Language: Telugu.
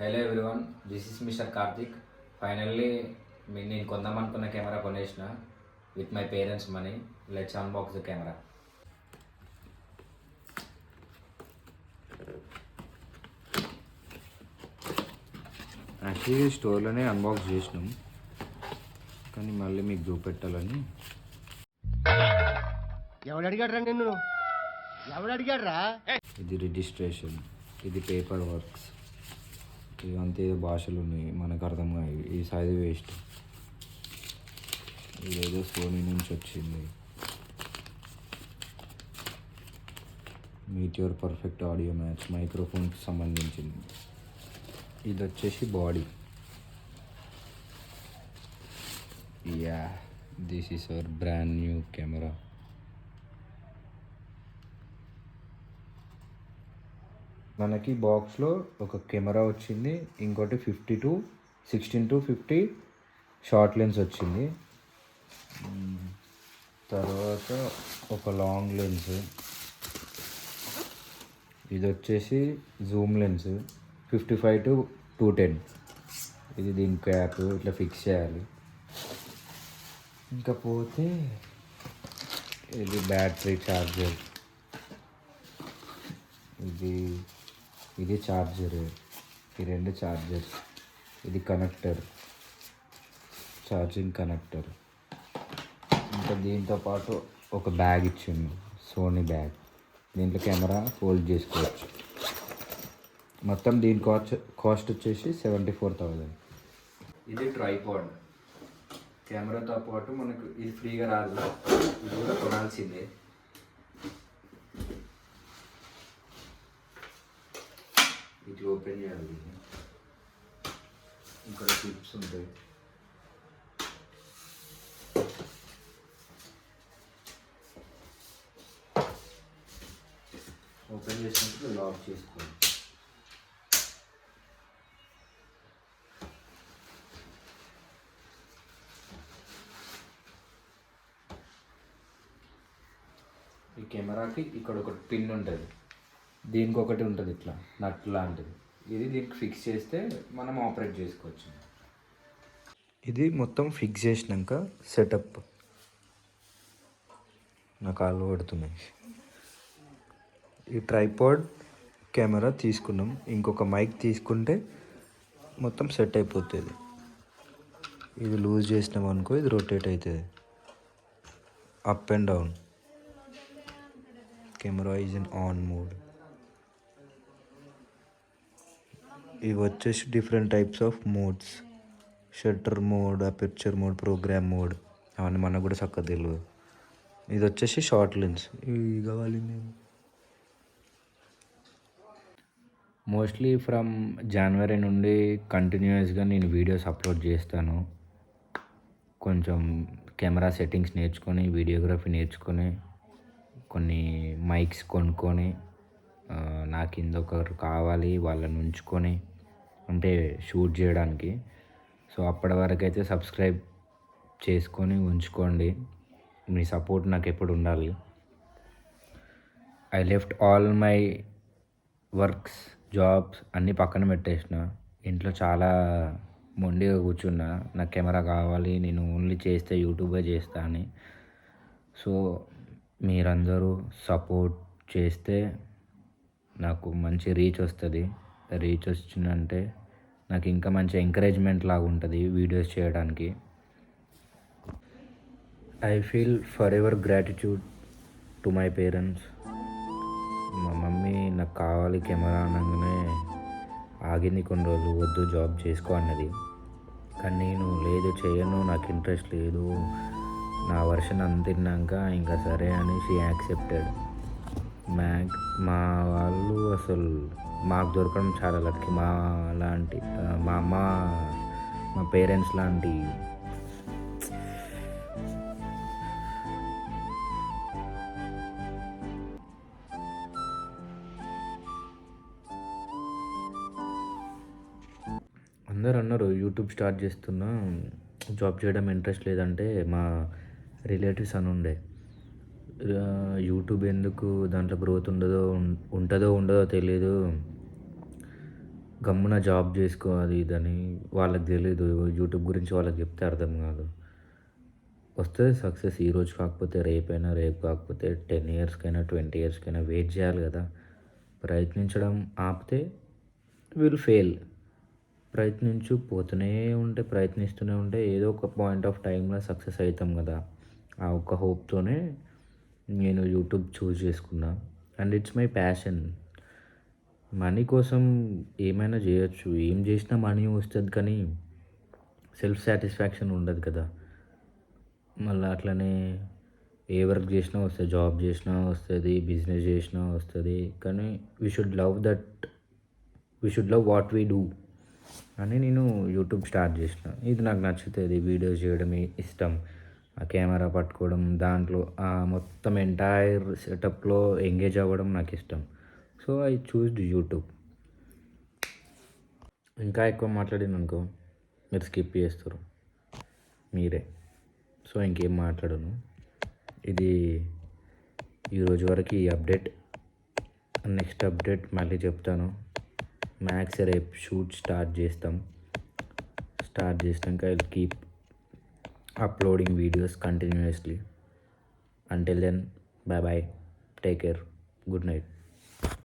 Hello everyone, this is mister Karthik. Finally నేను కొందామనుకున్న కెమెరా కొనేసిన with my parents money. Let's unbox the camera. Actually స్టోర్లోనే అన్బాక్స్ చేసినాం, కానీ మళ్ళీ మీకు చూపెట్టాలని. ఎవడు అడిగాడ్రా నిన్ను? ఎవడు అడిగాడ్రా? ఇది రిజిస్ట్రేషన్, ఇది పేపర్ వర్క్స్, ఇవంతా ఏదో భాషలు ఉన్నాయి మనకు అర్థం కాదు. ఈ సైజు వేస్ట్. ఇదేదో సోనీ నుంచి వచ్చింది. మీటియోర్ పర్ఫెక్ట్ ఆడియో మ్యాచ్ మైక్రోఫోన్కి సంబంధించింది. ఇది వచ్చేసి body. Yeah, this is our brand new camera. మనకి బాక్స్లో ఒక కెమెరా వచ్చింది, ఇంకోటి 16-50 షార్ట్ లెన్స్ వచ్చింది. తర్వాత ఒక లాంగ్ లెన్స్, ఇది వచ్చేసి జూమ్ లెన్స్ 55-210. ఇది దీని క్యాప్ ఇట్లా ఫిక్స్ చేయాలి. ఇంకా పోతే ఇది బ్యాటరీ ఛార్జర్, ఇది ఛార్జర్, ఈ రెండు ఛార్జర్స్, ఇది కనెక్టర్, ఛార్జింగ్ కనెక్టర్. ఇంకా దీంతో పాటు ఒక బ్యాగ్ ఇచ్చింది, సోనీ బ్యాగ్. దీంట్లో కెమెరా ఫోల్డ్ చేసుకోవచ్చు. మొత్తం దీని కాస్ట్ వచ్చేసి 74,000. ఇది ట్రైపాడ్. కెమెరాతో పాటు మనకు ఇది ఫ్రీగా రాదు, ఇది కూడా కొనాల్సిందే. ఇది ఓపెన్ చేయాలి. ఇక్కడ క్లిప్స్ ఉంటాయి. ఓపెన్ చేసినప్పుడు లాక్ చేసుకోవాలి. ఈ కెమెరాకి ఇక్కడ ఒక పిన్ ఉంటుంది, దీనికి ఒకటి ఉంటుంది ఇట్లా నట్ లాంటిది. ఇది దీనికి ఫిక్స్ చేస్తే మనం ఆపరేట్ చేసుకోవచ్చు. ఇది మొత్తం ఫిక్స్ చేసినాక సెటప్. నా కాళ్ళు పడుతున్నాయి. ఈ ట్రైపాడ్ కెమెరా తీసుకున్నాం, ఇంకొక మైక్ తీసుకుంటే మొత్తం సెట్ అయిపోతుంది. ఇది లూజ్ చేసినాం అనుకో, ఇది రొటేట్ అవుతుంది up and down. Camera is in on mode. ఇవి వచ్చేసి different types of modes, shutter mode, aperture mode, program mode, అవన్నీ మనకు కూడా చక్కగా తెలియదు. ఇది వచ్చేసి షార్ట్ లెన్స్. ఇవి కావాలి నేను మోస్ట్లీ ఫ్రమ్ జనవరి నుండి కంటిన్యూస్గా నేను వీడియోస్ అప్లోడ్ చేస్తాను. కొంచెం కెమెరా సెట్టింగ్స్ నేర్చుకొని, వీడియోగ్రఫీ నేర్చుకొని, కొన్ని మైక్స్ కొనుక్కొని, నా కింద ఒకరు కావాలి వాళ్ళని ఉంచుకొని, అంటే షూట్ చేయడానికి. సో అప్పటి వరకు అయితే సబ్స్క్రైబ్ చేసుకొని ఉంచుకోండి. మీ సపోర్ట్ నాకు ఎప్పుడు ఉండాలి. I left all my works, jobs అన్నీ పక్కన పెట్టేసిన. ఇంట్లో చాలా మొండిగా కూర్చున్నా, నాకు కెమెరా కావాలి, నేను ఓన్లీ చేస్తే యూట్యూబే చేస్తా అని. సో మీరందరూ సపోర్ట్ చేస్తే నాకు మంచి రీచ్ వస్తుంది. రీచ్ వచ్చిందంటే నాకు ఇంకా మంచి ఎంకరేజ్మెంట్ లాగా ఉంటుంది వీడియోస్ చేయడానికి. I feel for ever gratitude to my parents. మా మమ్మీ నాకు కావాలి కెమెరా అనగానే ఆగింది కొన్ని రోజులు, వద్దు జాబ్ చేసుకో అన్నది. కానీ నేను లేదు చేయను, నాకు ఇంట్రెస్ట్ లేదు, నా వర్షన్ అంతిన్నాక ఇంకా సరే అని షీ యాక్సెప్టెడ్. మా వాళ్ళు అసలు మాకు దొరకడం చాలా లక్కీ. మా అమ్మ, మా పేరెంట్స్ లాంటి అందరు అన్నారు యూట్యూబ్ స్టార్ట్ చేస్తున్నా, జాబ్ చేయడం ఇంట్రెస్ట్ లేదంటే మా రిలేటివ్స్ అని ఉండే. యూట్యూబ్ ఎందుకు, దాంట్లో గ్రోత్ ఉంటుందో ఉండదో తెలియదు, గమ్మున జాబ్ చేసుకో అది ఇదని వాళ్ళకి తెలీదు. యూట్యూబ్ గురించి వాళ్ళకి చెప్తే అర్థం కాదు. వస్తుంది సక్సెస్, ఈరోజు కాకపోతే రేపైనా, రేపు కాకపోతే 10 ఇయర్స్కైనా 20 ఇయర్స్కైనా వెయిట్ చేయాలి కదా. ప్రయత్నించడం ఆపితే విల్ ఫెయిల్. పోతూనే ఉంటే, ప్రయత్నిస్తూనే ఉంటే ఏదో ఒక పాయింట్ ఆఫ్ టైంలో సక్సెస్ అవుతాం కదా. ఆ ఒక్క హోప్తోనే నేను యూట్యూబ్ చూస్ చేసుకున్నా. And it's my passion. Money కోసం ఏమైనా చేయొచ్చు, ఏం చేసినా మనీ వస్తుంది, కానీ సెల్ఫ్ సాటిస్ఫాక్షన్ ఉండదు కదా. మళ్ళీ అట్లనే ఏ వర్క్ చేసినా వస్తుంది, జాబ్ చేసినా వస్తుంది, బిజినెస్ చేసినా వస్తుంది, కానీ we should love what we do అని నేను యూట్యూబ్ స్టార్ట్ చేసిన. ఇది నాకు నచ్చుతుంది, వీడియోస్ చేయడం ఇష్టం, ఆ కెమెరా పట్టుకోవడం, దాంట్లో ఆ మొత్తం ఎంటైర్ సెటప్లో ఎంగేజ్ అవ్వడం నాకు ఇష్టం. So I చూస్డ్ YouTube. ఇంకా ఎక్కువ మాట్లాడింది అనుకో మీరు స్కిప్ చేస్తారు మీరే. సో ఇంకేం మాట్లాడను. ఇది ఈరోజు వరకు ఈ అప్డేట్. నెక్స్ట్ అప్డేట్ మళ్ళీ చెప్తాను. మ్యాక్స్ రేపు షూట్ స్టార్ట్ చేసినాక I will keep uploading videos continuously. Until then, bye bye, take care, good night.